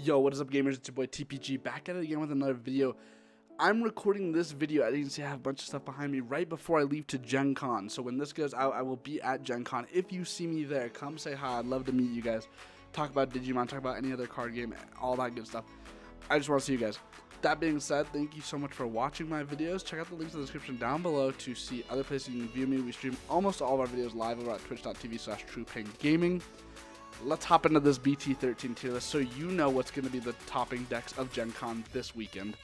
Yo, what is up, gamers? It's your boy TPG back at it again with another video. I'm recording this video, as you can see I have a bunch of stuff behind me, right before I leave to Gen Con. So when this goes out, I will be at Gen Con. If you see me there, come say hi. I'd love to meet you guys. Talk about Digimon, talk about any other card game, all that good stuff. I just want to see you guys. That being said, thank you so much for watching my videos. Check out the links in the description down below to see other places you can view me. We stream almost all of our videos live over at twitch.tv/TruePainGaming. Let's hop into this BT13 tier list so you know what's going to be the topping decks of Gen Con this weekend.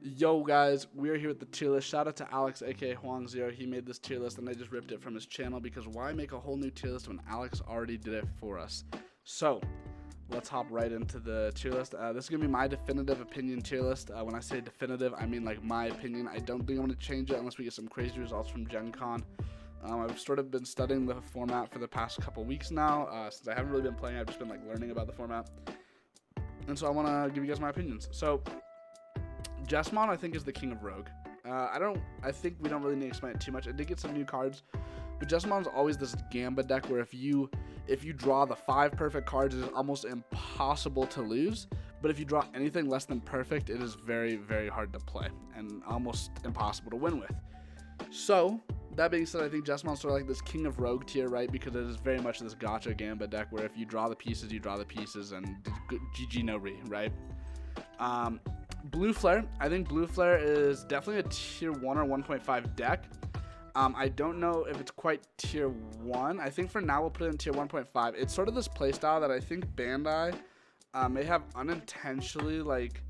Yo guys, we are here with the tier list. Shout out to Alex aka Hoang 0. He made this tier list and I just ripped it from his channel because why make a whole new tier list when Alex already did it for us? So let's hop right into the tier list. This is gonna be my definitive opinion tier list. When I say definitive, I mean like my opinion. I don't think I'm gonna change it unless we get some crazy results from Gen Con. I've sort of been studying the format for the past couple weeks now. Since I haven't really been playing, I've just been like learning about the format, and so I want to give you guys my opinions. So Jessamon, I think, is the king of Rogue. I think we don't really need to explain it too much. I did get some new cards, but Jessamon's always this Gamba deck where if you draw the 5 perfect cards, it is almost impossible to lose. But if you draw anything less than perfect, it is very, very hard to play and almost impossible to win with. So that being said, I think Jessamon's sort of like this king of Rogue tier, right? Because it is very much this gacha Gamba deck where if you draw the pieces, you draw the pieces, and GG no re, right? Blue Flare, I think Blue Flare is definitely a tier 1 or 1.5 deck. I don't know if it's quite tier 1. I think for now we'll put it in tier 1.5. It's sort of this playstyle that I think Bandai may have unintentionally like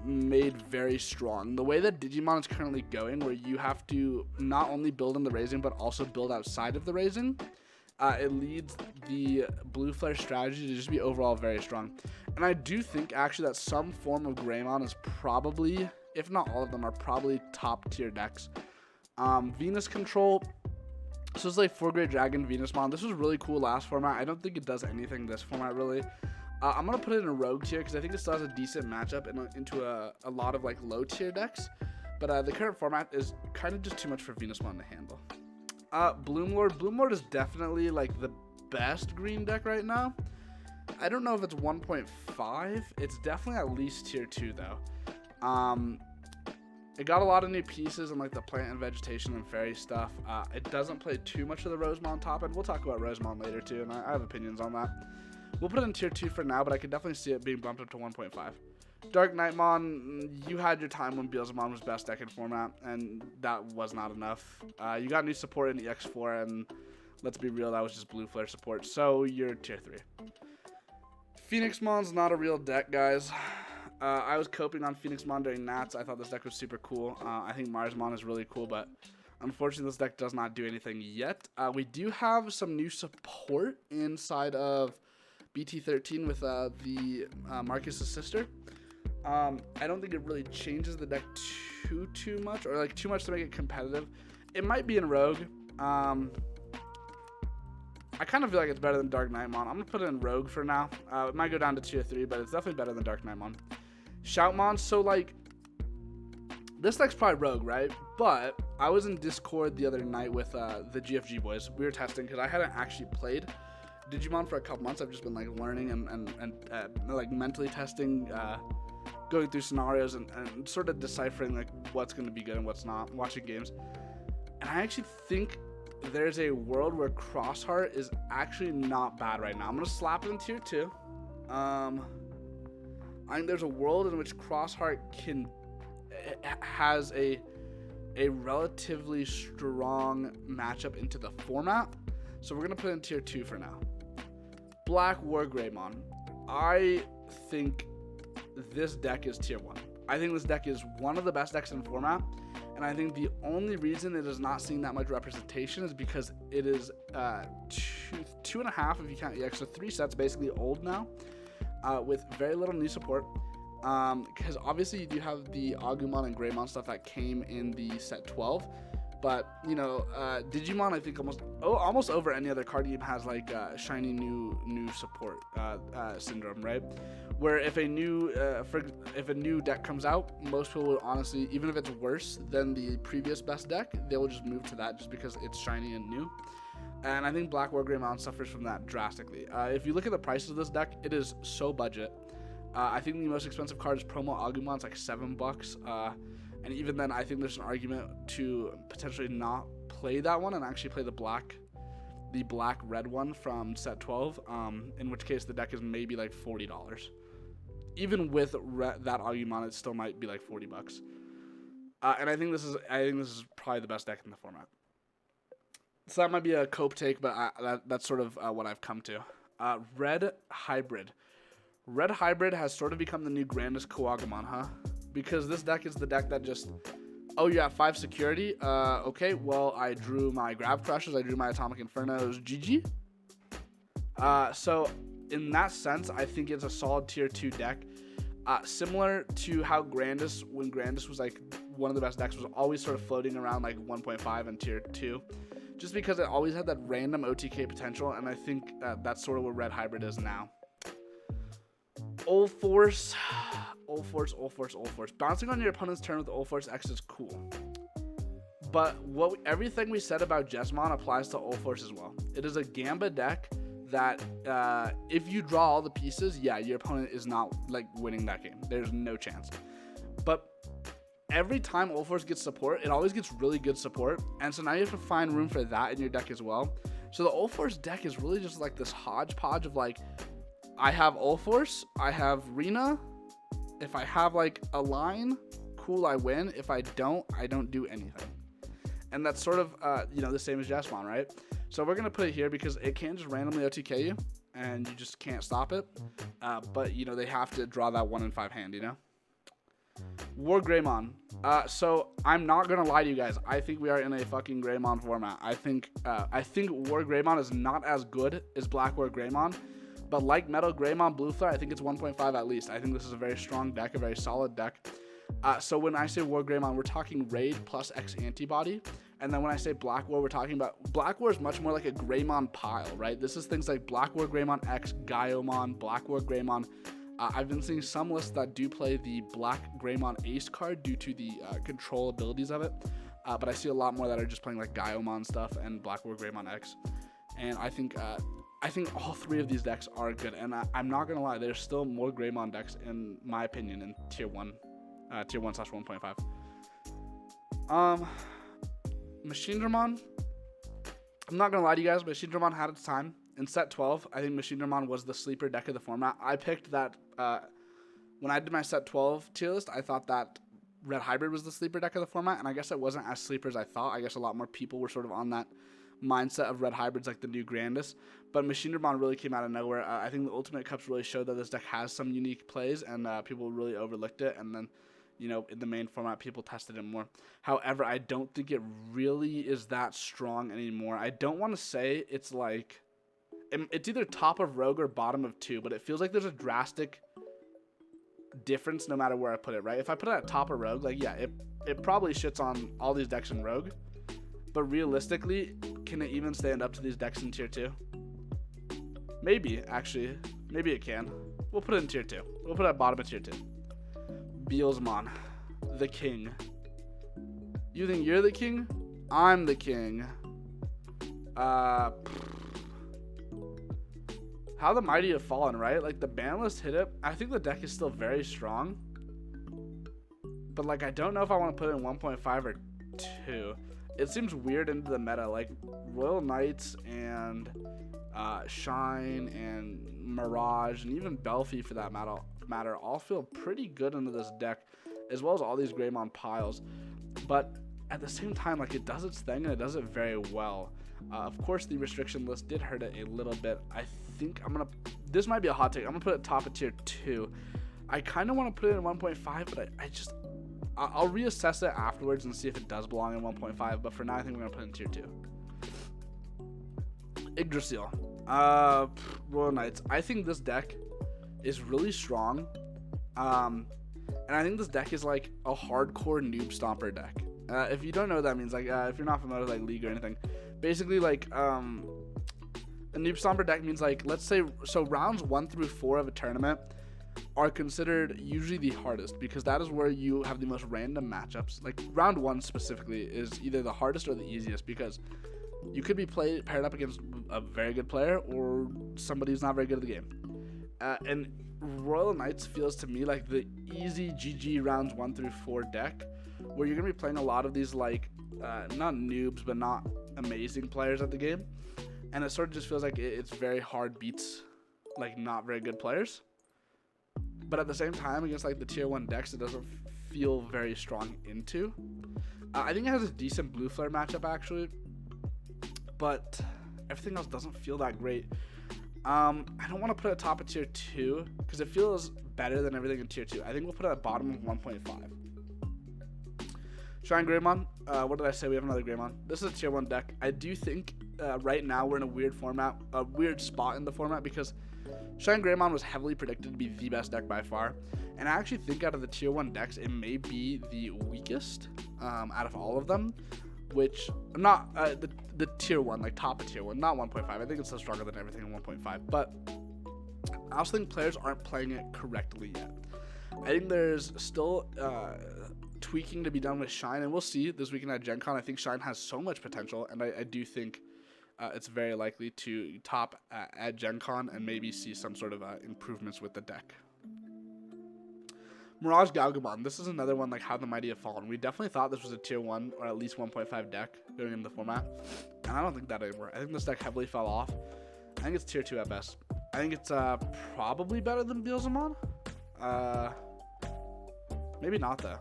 made very strong. The way that Digimon is currently going, where you have to not only build in the raising but also build outside of the raising, it leads the Blue Flare strategy to just be overall very strong. And I do think actually that some form of Greymon is probably, if not all of them, are probably top tier decks. Venus Control, this was like 4-grade Dragon Venusmon. This was really cool last format. I don't think it does anything this format really. I'm going to put it in a Rogue tier because I think it still has a decent matchup into a lot of like low tier decks. But the current format is kind of just too much for Venusmon to handle. Bloomlord is definitely like the best green deck right now. I don't know if it's 1.5. It's definitely at least tier 2 though. It got a lot of new pieces and like the plant and vegetation and fairy stuff. It doesn't play too much of the Rosemon top end. We'll talk about Rosemon later too, and I have opinions on that. We'll put it in tier 2 for now, but I could definitely see it being bumped up to 1.5. Dark Knightmon, you had your time when Beelzemon was best deck in format, and that was not enough. You got new support in the X4, and let's be real, that was just Blue Flare support, so you're tier 3. Phoenixmon's not a real deck, guys. I was coping on Phoenixmon during Nats. I thought this deck was super cool. I think Marsmon is really cool, but unfortunately this deck does not do anything yet. We do have some new support inside of BT13 with the Marcus's sister. I don't think it really changes the deck too much, or like too much to make it competitive. It might be in Rogue. I kind of feel like it's better than Dark Knightmon. I'm gonna put it in Rogue for now. It might go down to tier 3, but it's definitely better than Dark Knightmon. Shoutmon, so like this deck's probably Rogue, right? But I was in Discord the other night with the GFG boys. We were testing because I hadn't actually played Digimon for a couple months. I've just been like learning and like mentally testing, going through scenarios and sort of deciphering like what's going to be good and what's not, watching games. And I actually think there's a world where Crossheart is actually not bad right now. I'm going to slap it in tier 2. I think there's a world in which Crossheart has a relatively strong matchup into the format. So we're going to put it in tier 2 for now. Black War Greymon. I think this deck is tier 1. I think this deck is one of the best decks in format, and I think the only reason it is not seeing that much representation is because it is 2.5 if you count EX, so 3 sets basically old now, with very little new support. Because obviously you do have the Agumon and Greymon stuff that came in the set 12, But you know, Digimon, I think almost over any other card game has like shiny new support syndrome, right? Where if a new deck comes out, most people will honestly, even if it's worse than the previous best deck, they will just move to that just because it's shiny and new. And I think Black War Greymon suffers from that drastically. If you look at the prices of this deck, it is so budget. I think the most expensive card is Promo Agumon. It's like $7. And even then, I think there's an argument to potentially not play that one and actually play the black red one from set 12. In which case the deck is maybe like $40. Even with that Agumon, it still might be like $40. And I think this is probably the best deck in the format. So that might be a cope take, but that's sort of what I've come to. Red Hybrid. Red Hybrid has sort of become the new grandest Koagumon, huh? Because this deck is the deck that just, oh, you have 5 security? Okay, well, I drew my Grab Crushers, I drew my Atomic Infernos, GG. So, in that sense, I think it's a solid tier 2 deck. Similar to how Grandis, when Grandis was like one of the best decks, was always sort of floating around like 1.5 and tier 2. Just because it always had that random OTK potential, and I think that's sort of what Red Hybrid is now. Ult Force. Bouncing on your opponent's turn with Ult Force X is cool. But everything we said about Jesmon applies to Ult Force as well. It is a Gamba deck that if you draw all the pieces, yeah, your opponent is not like winning that game. There's no chance. But every time Ult Force gets support, it always gets really good support. And so now you have to find room for that in your deck as well. So the Ult Force deck is really just like this hodgepodge of like, I have Ult Force, I have Rina. If I have like a line, cool, I win. If I don't do anything. And that's sort of, the same as Jesmon, right? So we're going to put it here because it can just randomly OTK you and you just can't stop it. But, they have to draw that 1 in 5 hand, War Greymon. So I'm not going to lie to you guys. I think we are in a fucking Greymon format. I think War Greymon is not as good as Black War Greymon. But like Metal Greymon Blue Flare, I think it's 1.5 at least. I think this is a very strong deck, a very solid deck. So when I say War Greymon, we're talking Raid plus X antibody. And then when I say Black War, we're talking about... Black War is much more like a Greymon pile, right? This is things like Black War Greymon X, Gaiomon, Black War Greymon. I've been seeing some lists that do play the Black Greymon Ace card due to the control abilities of it. But I see a lot more that are just playing like Gaiomon stuff and Black War Greymon X. And I think all 3 of these decks are good, and I'm not gonna lie, there's still more Greymon decks in my opinion in tier 1/1.5. Machine Dramon. I'm not gonna lie to you guys, Machine Dramon had its time in set 12. I think Machine Dramon was the sleeper deck of the format. I picked that when I did my set 12 tier list. I thought that Red Hybrid was the sleeper deck of the format, and I guess it wasn't as sleeper as I thought. I guess a lot more people were sort of on that mindset of Red Hybrids like the new grandest, but Machine Dramon really came out of nowhere. I think the Ultimate Cups really showed that this deck has some unique plays, and people really overlooked it, and then in the main format people tested it more. However, I don't think it really is that strong anymore. I don't want to say it's like it's either top of Rogue or bottom of 2, but it feels like there's a drastic difference no matter where I put it, right? If I put it at top of Rogue, like, yeah, it probably shits on all these decks in Rogue, but realistically, can it even stand up to these decks in tier 2? Maybe, actually. Maybe it can. We'll put it in tier 2. We'll put it at bottom of tier 2. Beelzemon, the king. You think you're the king? I'm the king. How the mighty have fallen, right? Like, the ban list hit it. I think the deck is still very strong. But, like, I don't know if I want to put it in 1.5 or 2. It seems weird into the meta. Like, Royal Knights and Shine and Mirage and even Belfi for that matter all feel pretty good into this deck, as well as all these Greymon piles. But at the same time, like, it does its thing and it does it very well. Of course, the restriction list did hurt it a little bit. I think this might be a hot take. I'm gonna put it top of tier 2. I kind of want to put it in 1.5, but I'll reassess it afterwards and see if it does belong in 1.5, but for now I think we're going to put it in tier 2. Yggdrasil. Royal Knights. I think this deck is really strong, and I think this deck is like a hardcore noob stomper deck. If you don't know what that means, like if you're not familiar with like League or anything, basically like a Noob Stomper deck means like, let's say, so rounds 1 through 4 of a tournament are considered usually the hardest because that is where you have the most random matchups. Like round 1 specifically is either the hardest or the easiest because you could be paired up against a very good player or somebody who's not very good at the game. And Royal Knights feels to me like the easy GG rounds 1 through 4 deck where you're going to be playing a lot of these like, not noobs, but not amazing players at the game. And it sort of just feels like it's very hard beats like not very good players. But at the same time, against like the tier 1 decks, it doesn't feel very strong into. I think it has a decent blue flare matchup actually, but everything else doesn't feel that great. I don't want to put it top of tier 2 because it feels better than everything in tier 2. I think we'll put it at bottom of 1.5. Shrine Greymon. What did I say? We have another Greymon. This is a tier 1 deck. I do think right now we're in a weird spot in the format because Shrine Greymon was heavily predicted to be the best deck by far. And I actually think out of the tier 1 decks, it may be the weakest out of all of them. Which, not the tier 1, like top of tier 1, not 1.5. I think it's still stronger than everything in 1.5. But I also think players aren't playing it correctly yet. I think there's still tweaking to be done with Shine, and we'll see this weekend at Gen Con. I think Shine has so much potential, and I do think it's very likely to top at Gen Con and maybe see some sort of improvements with the deck. Mirage Galgamon. This is another one like How the Mighty Have Fallen. We definitely thought this was a tier 1 or at least 1.5 deck going into the format, and I don't think that anymore. I think this deck heavily fell off. I think it's tier 2 at best. I think it's probably better than Beelzemon. Maybe not though.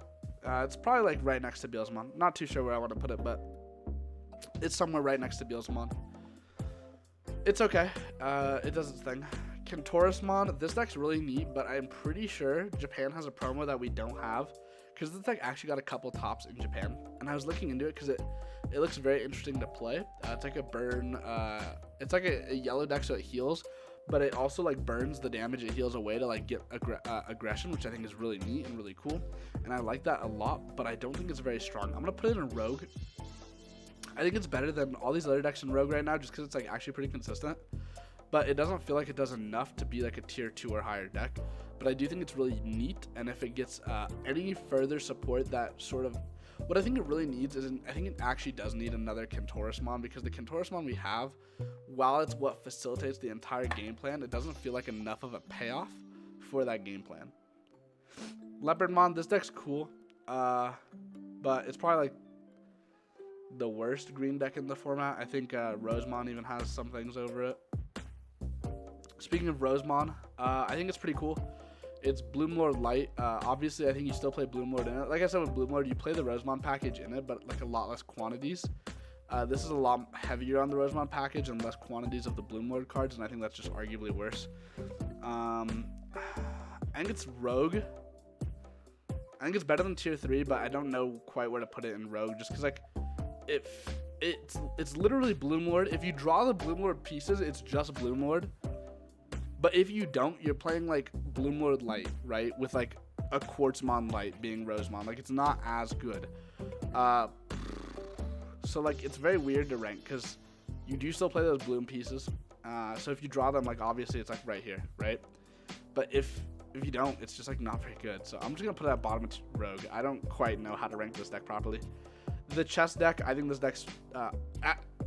It's probably like right next to Beelzemon. Not too sure where I want to put it, but it's somewhere right next to Beelzemon. It's okay. It does its thing. Kentaurismon, this deck's really neat, but I'm pretty sure Japan has a promo that we don't have because this deck actually got a couple tops in Japan, and I was looking into it because it looks very interesting to play. It's like a burn, it's like a yellow deck, so it heals, but it also like burns the damage it heals away to like get aggression, which I think is really neat and really cool, and I like that a lot, but I don't think it's very strong. I'm gonna put it in Rogue. I think it's better than all these other decks in Rogue right now just because it's like actually pretty consistent. But it doesn't feel like it does enough to be like a tier 2 or higher deck. But I do think it's really neat, and if it gets any further support that sort of... What I think it really needs is, I think it actually does need another Kentaurismon, because the Kentaurismon we have, while it's what facilitates the entire game plan, it doesn't feel like enough of a payoff for that game plan. Leopardmon, this deck's cool, but it's probably like the worst green deck in the format. I think Rosemon even has some things over it. Speaking of Rosemon, I think it's pretty cool. It's Bloomlord Light. Obviously, I think you still play Bloomlord in it. Like I said with Bloomlord, you play the Rosemon package in it, but like a lot less quantities. This is a lot heavier on the Rosemon package and less quantities of the Bloomlord cards, and I think that's just arguably worse. I think it's Rogue. I think it's better than tier 3, but I don't know quite where to put it in Rogue, just because like it's literally Bloomlord. If you draw the Bloomlord pieces, it's just Bloomlord. But if you don't, you're playing like Bloomlord Light, right? With like a Quartzmon Light being Rosemon. Like it's not as good. So like it's very weird to rank because you do still play those bloom pieces. So if you draw them, like obviously it's like right here, right? But if you don't, it's just like not very good. So I'm just gonna put it at bottom of Rogue. I don't quite know how to rank this deck properly. The chess deck, I think this deck's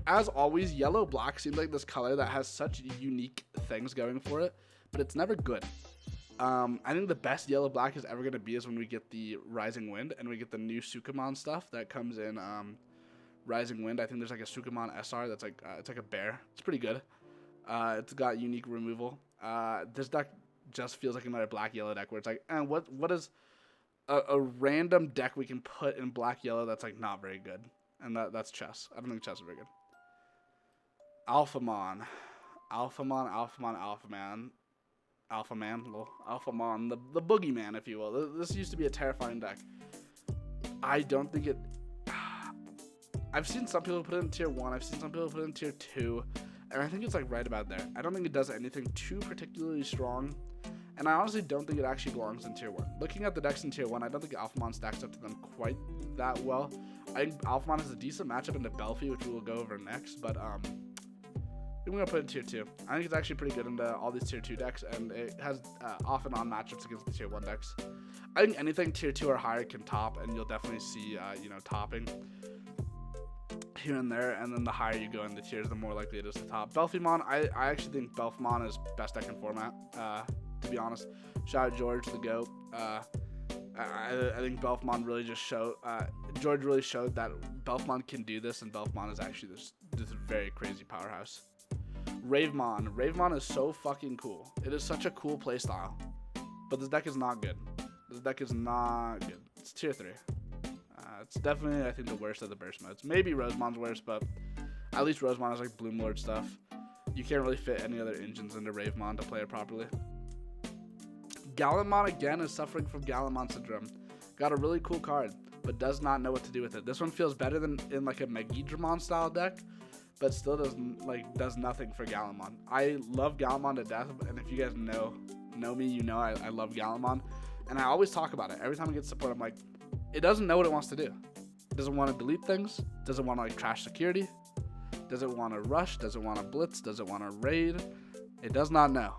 as always, yellow-black seems like this color that has such unique things going for it, but it's never good. I think the best yellow-black is ever going to be is when we get the Rising Wind, and we get the new Sukamon stuff that comes in Rising Wind. I think there's like a Sukamon SR that's like, it's like a bear. It's pretty good. It's got unique removal. This deck just feels like another black-yellow deck where it's like, what is a random deck we can put in black-yellow that's like not very good? And that's chess. I don't think chess is very good. Alphamon, the boogeyman, if you will. This used to be a terrifying deck. I don't think it... I've seen some people put it in tier 1. I've seen some people put it in tier 2. And I think it's like right about there. I don't think it does anything too particularly strong. And I honestly don't think it actually belongs in tier 1. Looking at the decks in tier 1, I don't think Alphamon stacks up to them quite that well. I think Alphamon is a decent matchup into Belfie, which we will go over next, but I'm going to put it in tier 2. I think it's actually pretty good into all these tier 2 decks, and it has off and on matchups against the tier 1 decks. I think anything tier 2 or higher can top, and you'll definitely see, topping here and there, and then the higher you go in the tiers, the more likely it is to top. Belphimon, I actually think Belphimon is best deck in format, to be honest. Shout out George, the GOAT. I think Belphimon really just showed, George really showed that Belphimon can do this, and Belphimon is actually this very crazy powerhouse. Ravemon is so fucking cool. It is such a cool playstyle, but this deck is not good. This deck is not good. It's tier 3. It's definitely, I think, the worst of the burst modes. Maybe Rosemon's worst, but at least Rosemon has like Bloom Lord stuff. You can't really fit any other engines into Ravemon to play it properly. Gallantmon again is suffering from Gallantmon syndrome. Got a really cool card, but does not know what to do with it. This one feels better than in like a Megidramon style deck, but still does nothing for Gallantmon. I love Gallantmon to death, and if you guys know me, you know I love Gallantmon, and I always talk about it. Every time I get support, I'm like, it doesn't know what it wants to do. It doesn't want to delete things. Does it want to like trash security? Does it want to rush? Does it want to blitz? Does it want to raid? It does not know.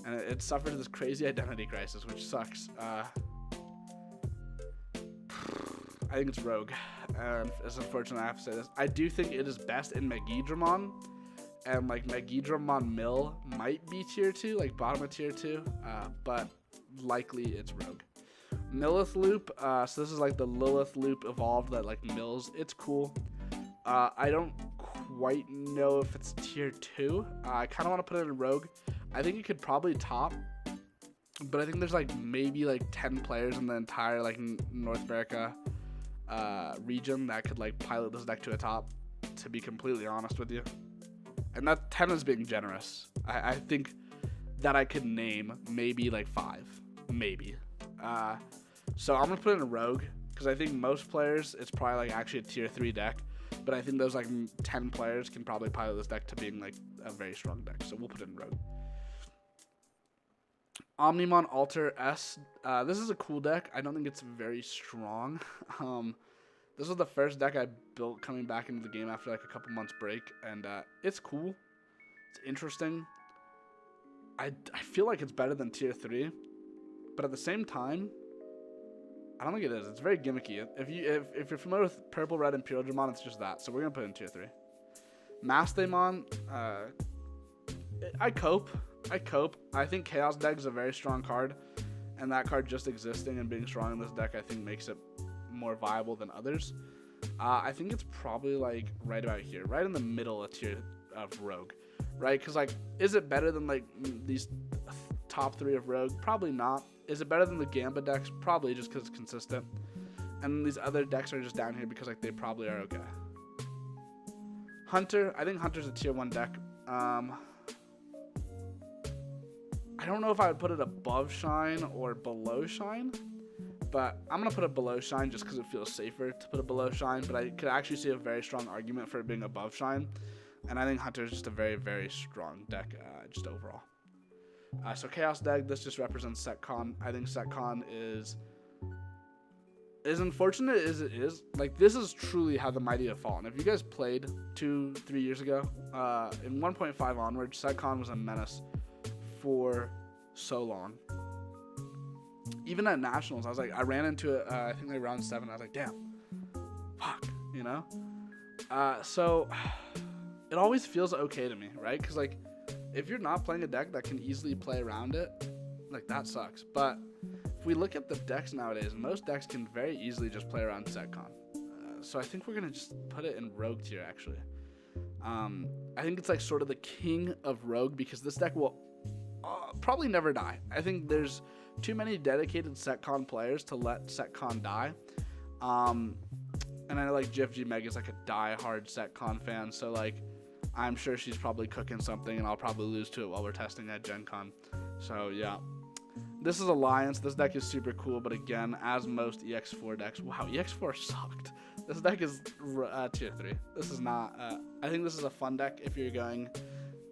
And it suffered this crazy identity crisis, which sucks. I think it's Rogue. And it's unfortunate I have to say this. I do think it is best in Megidramon. And like Megidramon Mill might be tier 2, like bottom of tier 2. But likely it's Rogue. Millith Loop, so this is like the Lilith Loop evolved that like mills. It's cool. I don't quite know if it's tier 2. I kind of want to put it in Rogue. I think it could probably top, but I think there's like maybe like 10 players in the entire like North America region that could like pilot this deck to a top, to be completely honest with you. And that 10 is being generous. I think that I could name maybe like 5, maybe. So I'm gonna put it in Rogue because I think most players it's probably like actually a tier 3 deck, but I think those like 10 players can probably pilot this deck to being like a very strong deck. So we'll put it in Rogue. Omnimon Alter S. This is a cool deck. I don't think it's very strong. This was the first deck I built coming back into the game after like a couple months break, and it's cool. It's interesting. I feel like it's better than tier 3, but at the same time, I don't think it is. It's very gimmicky. If you're familiar with Purple, Red, and Pureldramon, it's just that. So we're gonna put it in tier 3. Mastamon, I cope. I think Chaos Deck is a very strong card, and that card just existing and being strong in this deck, I think makes it more viable than others. I think it's probably like right about here, right in the middle of tier of Rogue, right? Because like, is it better than like these top 3 of Rogue? Probably not. Is it better than the Gamba decks? Probably, just because it's consistent. And these other decks are just down here because like they probably are okay. Hunter, I think Hunter's a tier 1 deck. I don't know if I would put it above Shine or below Shine, but I'm going to put it below Shine just because it feels safer to put it below Shine, but I could actually see a very strong argument for it being above Shine, and I think Hunter is just a very, very strong deck just overall. So Chaos Deck, this just represents SetCon. I think SetCon is as unfortunate as it is. Like, this is truly how the mighty have fallen. If you guys played 2-3 years ago, in 1.5 onward, SetCon was a menace for so long. Even at Nationals, I ran into it, I think like round 7, I was like, damn, fuck, you know? So, it always feels okay to me, right? Because, like, if you're not playing a deck that can easily play around it, like, that sucks. But if we look at the decks nowadays, most decks can very easily just play around SetCon. So I think we're going to just put it in Rogue tier, actually. I think it's, like, sort of the king of Rogue because this deck will probably never die. I think there's too many dedicated SetCon players to let SetCon die. And I know, like, GFG Meg is, like, a die-hard SetCon fan, so, like, I'm sure she's probably cooking something, and I'll probably lose to it while we're testing at Gen Con. So, yeah. This is Alliance. This deck is super cool, but again, as most EX4 decks... Wow, EX4 sucked. This deck is tier 3. This is not... I think this is a fun deck if you're going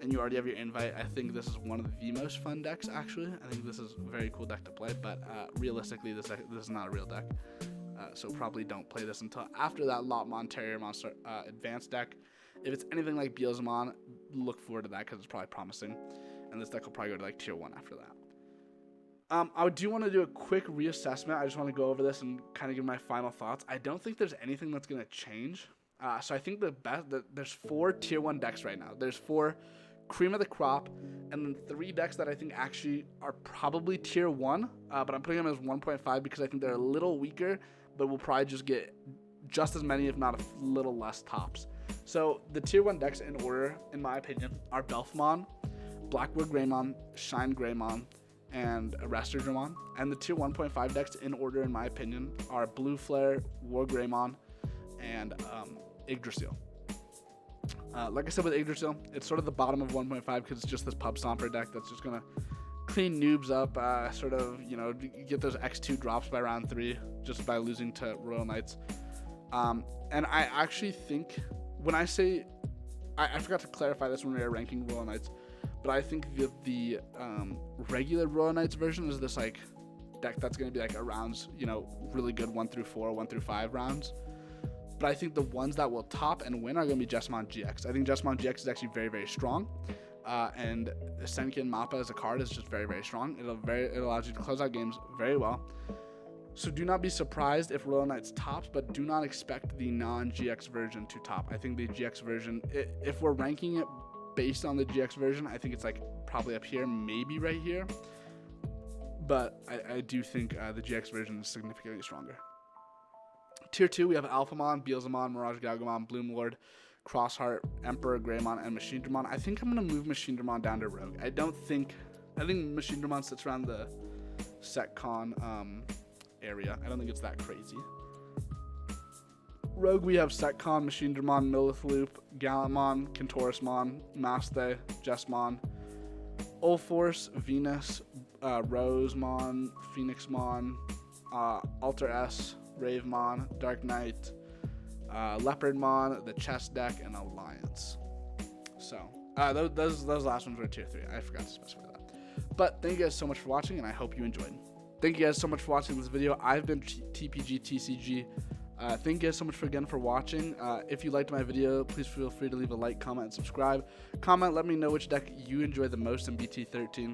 and you already have your invite, I think this is one of the most fun decks, actually. I think this is a very cool deck to play, but realistically, this is not a real deck. So probably don't play this until after that Lotmon Terrier Monster advanced deck. If it's anything like Beelzemon, look forward to that because it's probably promising. And this deck will probably go to like tier 1 after that. I do want to do a quick reassessment. I just want to go over this and kind of give my final thoughts. I don't think there's anything that's going to change. So I think there's 4 tier 1 decks right now. There's 4 cream of the crop, and then 3 decks that I think actually are probably tier 1, but I'm putting them as 1.5 because I think they're a little weaker, but we'll probably just get just as many, if not a little less tops. So the tier 1 decks in order, in my opinion, are Belphemon, Blackwood Greymon, Shine Greymon, and Arrestor Dramon. And the tier 1.5 decks in order, in my opinion, are Blue Flare, War Greymon, and Yggdrasil. Like I said with Yggdrasil, it's sort of the bottom of 1.5 because it's just this Pub Stomper deck that's just going to clean noobs up, sort of, you know, get those X2 drops by round 3 just by losing to Royal Knights. And I actually think, when I say, I forgot to clarify this when we were ranking Royal Knights, but I think the regular Royal Knights version is this like deck that's going to be like a rounds, you know, really good 1 through 4, 1 through 5 rounds. But I think the ones that will top and win are going to be Jessamon GX. I think Jessamon GX is actually very, very strong. And Senkin Mappa as a card is just very, very strong. It allows you to close out games very well. So do not be surprised if Royal Knights tops, but do not expect the non-GX version to top. I think the GX version, if we're ranking it based on the GX version, I think it's like probably up here, maybe right here. But I do think the GX version is significantly stronger. Tier 2, we have Alphamon, Beelzemon, Mirage Galgamon, Bloomlord, Crossheart, Emperor Greymon, and Machine Dramon. I think I'm going to move Machine Dramon down to Rogue. I think Machine Dramon sits around the SetCon area. I don't think it's that crazy. Rogue, we have SetCon, Machine Dramon, Millith Loop, Gallantmon, Kentaurismon, Masthe, Jessmon, Ulforce, Venus, Rosemon, Phoenixmon, Alter S, Ravemon, Dark Knight, Leopardmon, the Chess deck, and Alliance. So those last ones were tier 3. I forgot to specify that. But thank you guys so much for watching, and I hope you enjoyed. Thank you guys so much for watching this video. I've been TPG Tcg. Thank you guys so much for watching. If you liked my video, please feel free to leave a like, comment, and subscribe. Comment, let me know which deck you enjoy the most in BT13.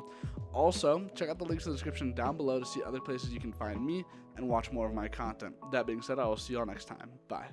Also, check out the links in the description down below to see other places you can find me and watch more of my content. That being said, I will see you all next time. Bye.